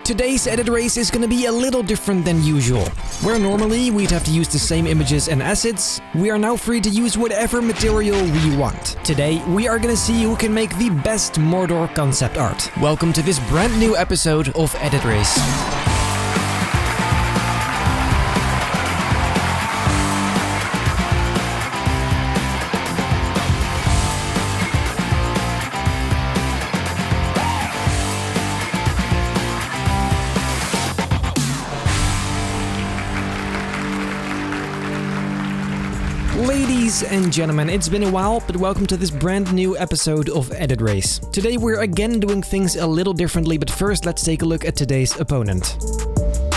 Today's edit race is gonna be a little different than usual. Where normally we'd have to use the same images and assets, we are now free to use whatever material we want. Today, we are gonna see who can make the best Mordor concept art. Welcome to this brand new episode of Edit Race. Ladies and gentlemen, it's been a while, but welcome to this brand new episode of Edit Race. Today we're again doing things a little differently, but first let's take a look at today's opponent.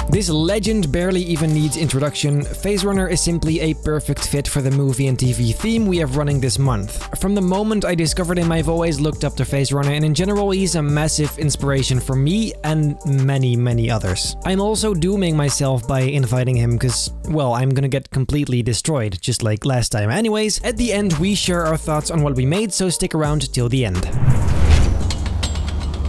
This legend barely even needs introduction. Phaserunner is simply a perfect fit for the movie and TV theme we have running this month. From the moment I discovered him, I've always looked up to Phaserunner, and in general he's a massive inspiration for me and many others. I'm also dooming myself by inviting him because, well, I'm gonna get completely destroyed, just like last time. Anyways, at the end we share our thoughts on what we made, so stick around till the end.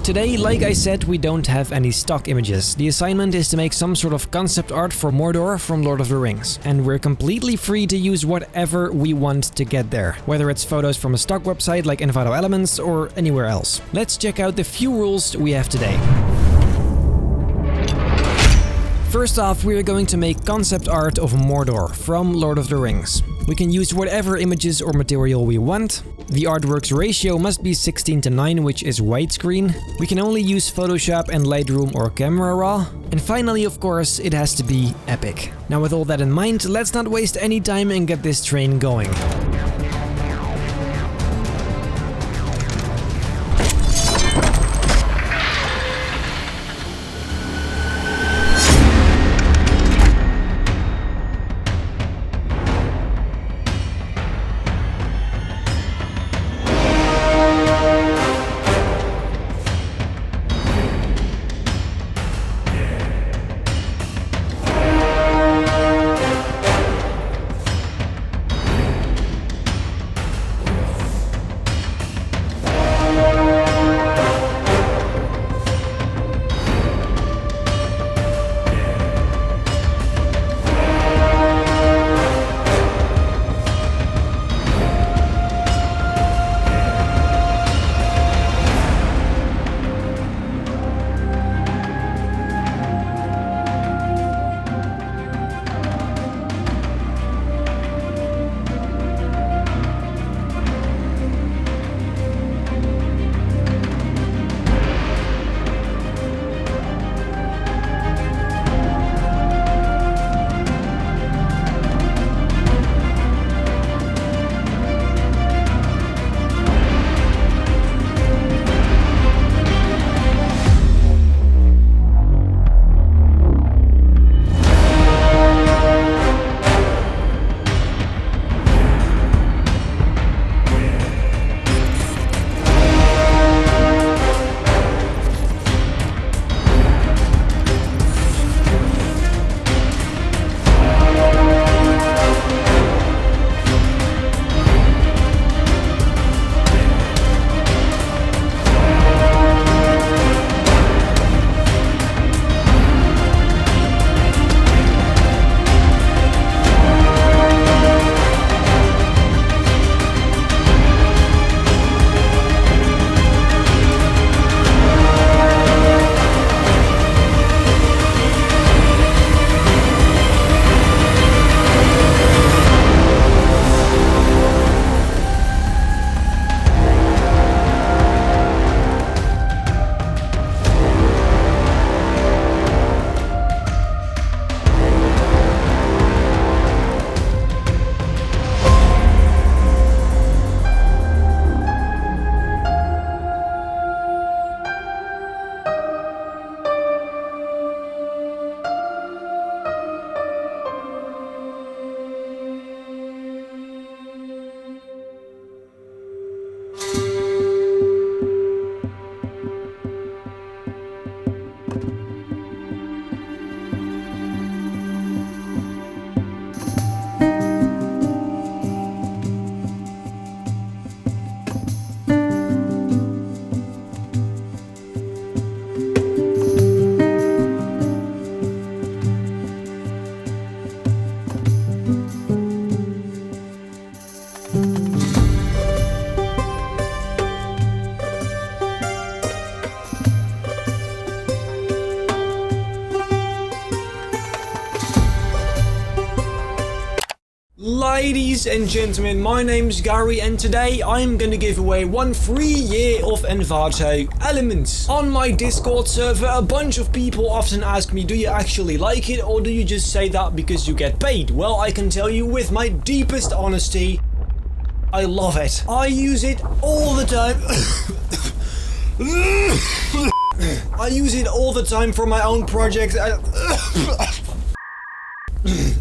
Today, like I said, we don't have any stock images. The assignment is to make some sort of concept art for Mordor from Lord of the Rings. And we're completely free to use whatever we want to get there, whether it's photos from a stock website like Envato Elements or anywhere else. Let's check out the few rules we have today. First off, we are going to make concept art of Mordor from Lord of the Rings. We can use whatever images or material we want. The artwork's ratio must be 16:9, which is widescreen. We can only use Photoshop and Lightroom or Camera Raw. And finally, of course, it has to be epic. Now with all that in mind, let's not waste any time and get this train going. Ladies and gentlemen, my name's Gary and today I'm gonna give away 1 free year of Envato Elements. On my Discord server, a bunch of people often ask me, do you actually like it or do you just say that because you get paid? Well, I can tell you with my deepest honesty, I love it. I use it all the time. I use it all the time for my own projects.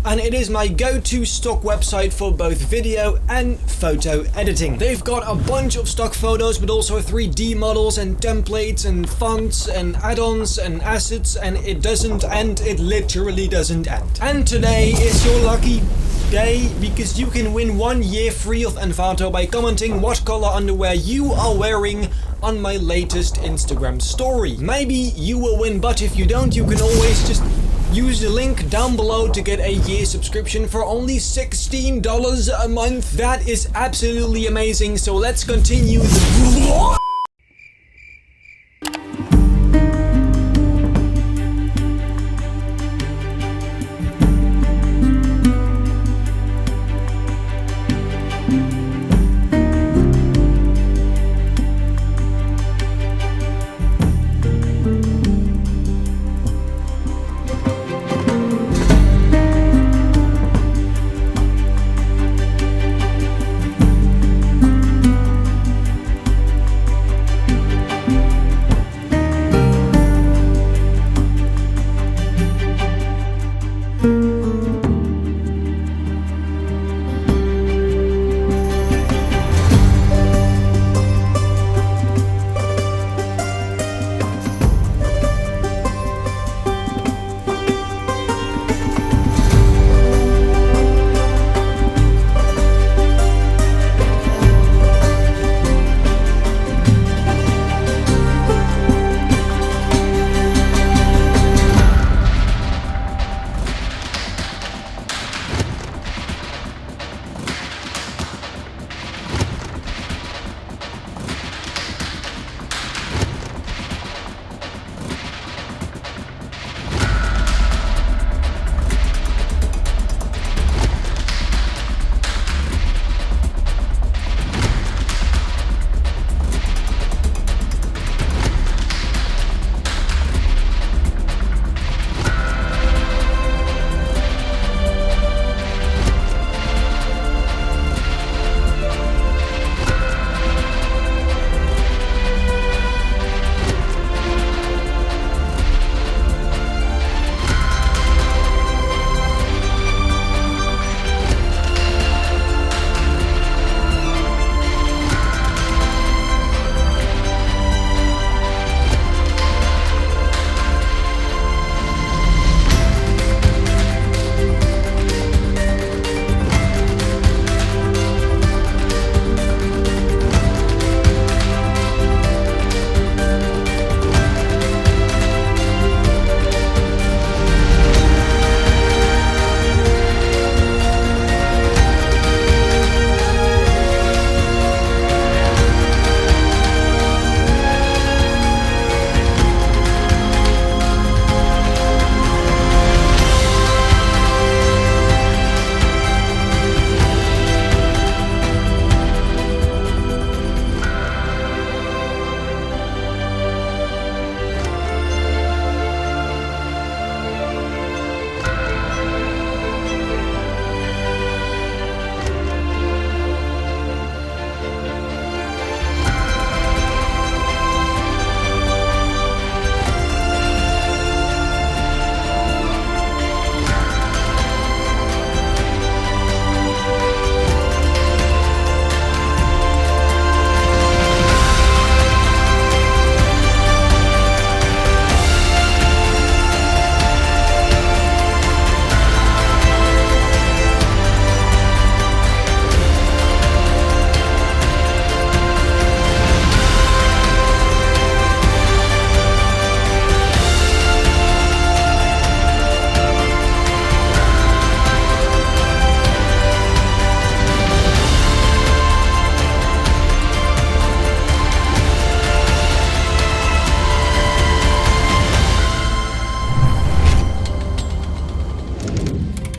And it is my go-to stock website for both video and photo editing. They've got a bunch of stock photos, but also 3D models and templates and fonts and add-ons and assets, and it doesn't end, it literally doesn't end. And today is your lucky day because you can win 1 year free of Envato by commenting what color underwear you are wearing on my latest Instagram story. Maybe you will win, but if you don't, you can always just use the link down below to get a year subscription for only $16 a month. That is absolutely amazing, so let's continue the vlog.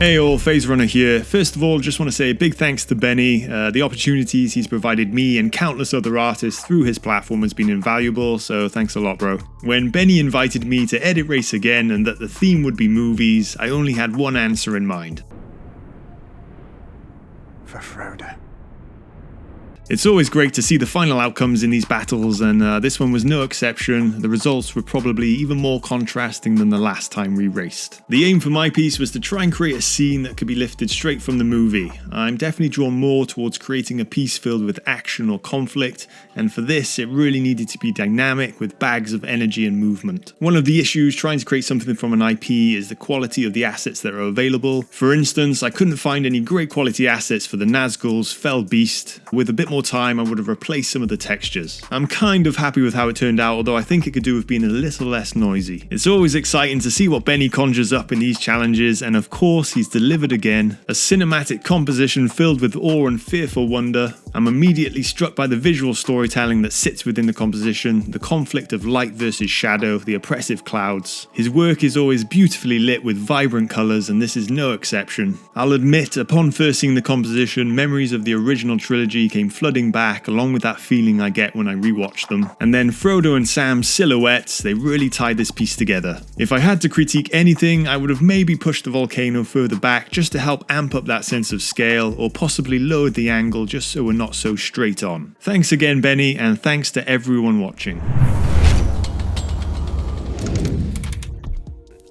Hey all, Phaserunner here. First of all, just want to say a big thanks to Benny. The opportunities he's provided me and countless other artists through his platform has been invaluable, so thanks a lot, bro. When Benny invited me to edit race again and that the theme would be movies, I only had one answer in mind. For Frodo. It's always great to see the final outcomes in these battles, and this one was no exception. The results were probably even more contrasting than the last time we raced. The aim for my piece was to try and create a scene that could be lifted straight from the movie. I'm definitely drawn more towards creating a piece filled with action or conflict, and for this it really needed to be dynamic with bags of energy and movement. One of the issues trying to create something from an IP is the quality of the assets that are available. For instance, I couldn't find any great quality assets for the Nazgul's Fell Beast. With a bit more time, I would have replaced some of the textures. I'm kind of happy with how it turned out, although I think it could do with being a little less noisy. It's always exciting to see what Benny conjures up in these challenges, and of course he's delivered again. A cinematic composition filled with awe and fearful wonder. I'm immediately struck by the visual storytelling that sits within the composition, the conflict of light versus shadow, the oppressive clouds. His work is always beautifully lit with vibrant colours, and this is no exception. I'll admit, upon first seeing the composition, memories of the original trilogy came flooding back, along with that feeling I get when I rewatch them. And then Frodo and Sam's silhouettes, they really tied this piece together. If I had to critique anything, I would have maybe pushed the volcano further back just to help amp up that sense of scale, or possibly lowered the angle just so we're not so straight on. Thanks again, Benny, and thanks to everyone watching.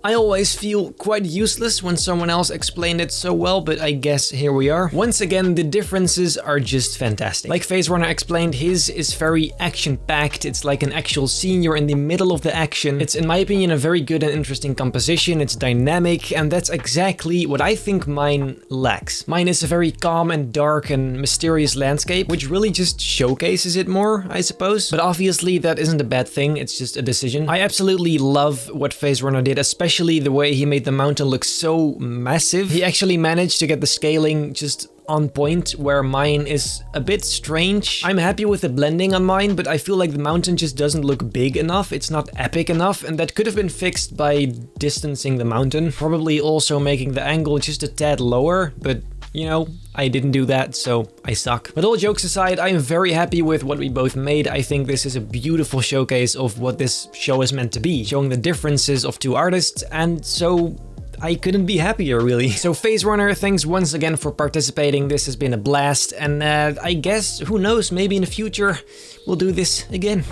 I always feel quite useless when someone else explained it so well, but I guess here we are. Once again, the differences are just fantastic. Like Phaserunner explained, his is very action-packed. It's like an actual scene, you're in the middle of the action. It's, in my opinion, a very good and interesting composition. It's dynamic, and that's exactly what I think mine lacks. Mine is a very calm and dark and mysterious landscape, which really just showcases it more, I suppose. But obviously, that isn't a bad thing, it's just a decision. I absolutely love what Phaserunner did, especially the way he made the mountain look so massive. He actually managed to get the scaling just on point, where mine is a bit strange. I'm happy with the blending on mine, but I feel like the mountain just doesn't look big enough. It's not epic enough, and that could have been fixed by distancing the mountain. Probably also making the angle just a tad lower, but you know, I didn't do that, so I suck. But all jokes aside, I am very happy with what we both made. I think this is a beautiful showcase of what this show is meant to be, showing the differences of two artists, and so I couldn't be happier, really. So Phaserunner, thanks once again for participating. This has been a blast, and I guess, who knows, maybe in the future we'll do this again.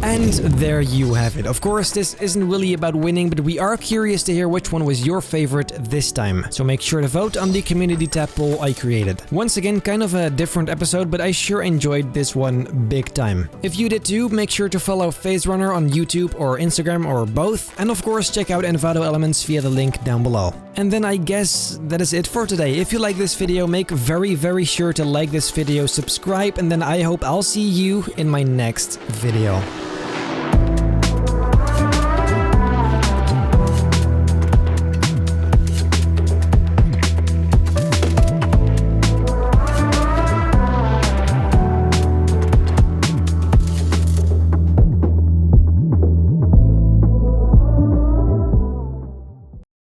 And there you have it. Of course, this isn't really about winning, but we are curious to hear which one was your favorite this time. So make sure to vote on the community tab poll I created. Once again, kind of a different episode, but I sure enjoyed this one big time. If you did too, make sure to follow Phaserunner on YouTube or Instagram or both. And of course, check out Envato Elements via the link down below. And then I guess that is it for today. If you like this video, make very sure to like this video, subscribe, and then I hope I'll see you in my next video.